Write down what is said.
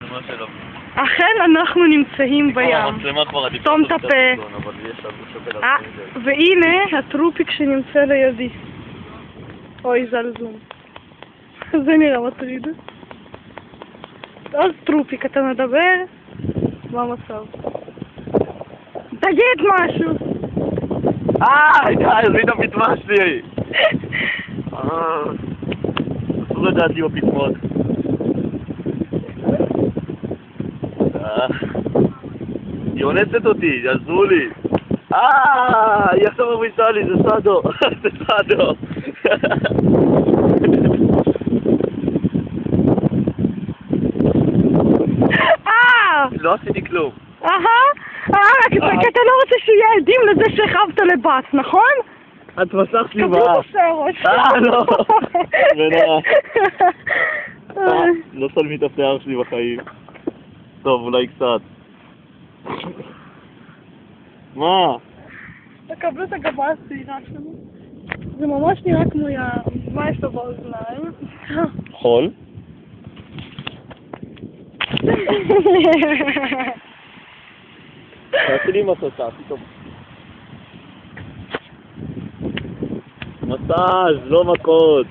המצלמה שלו. אכן אנחנו נמצאים בים. המצלמה כבר עדיפה. סתום את הפה. אבל יש לנו שוקל על זה. והנה הטרופיק שנמצא לידי. אוי, זלזום. זה נראה מטריד. אז טרופיק, אתה מדבר? מה המצב? תגיד משהו! די, עזבי את הפטמה שלי! אסור לדעתי בפטמות. היא אונסת אותי, יעזרו לי. היא עכשיו מרביצה לי, זה סאדו. זה סאדו. לא עשיתי כלום. כי אתה לא רוצה שיהיה עדים לזה שהחבת לבת, נכון? את מסך לי קבלו באף. בסרש. לא. לא שולמי את השיער שלי בחיים. טוב, אולי קצת. מה? תקבלו את הגבה הסעירה שלנו. זה ממש נראה כמו ים. מה יש לו באוזניים? חול? תעשי לי מסוטה, פתאום. מסאז', לא מכות.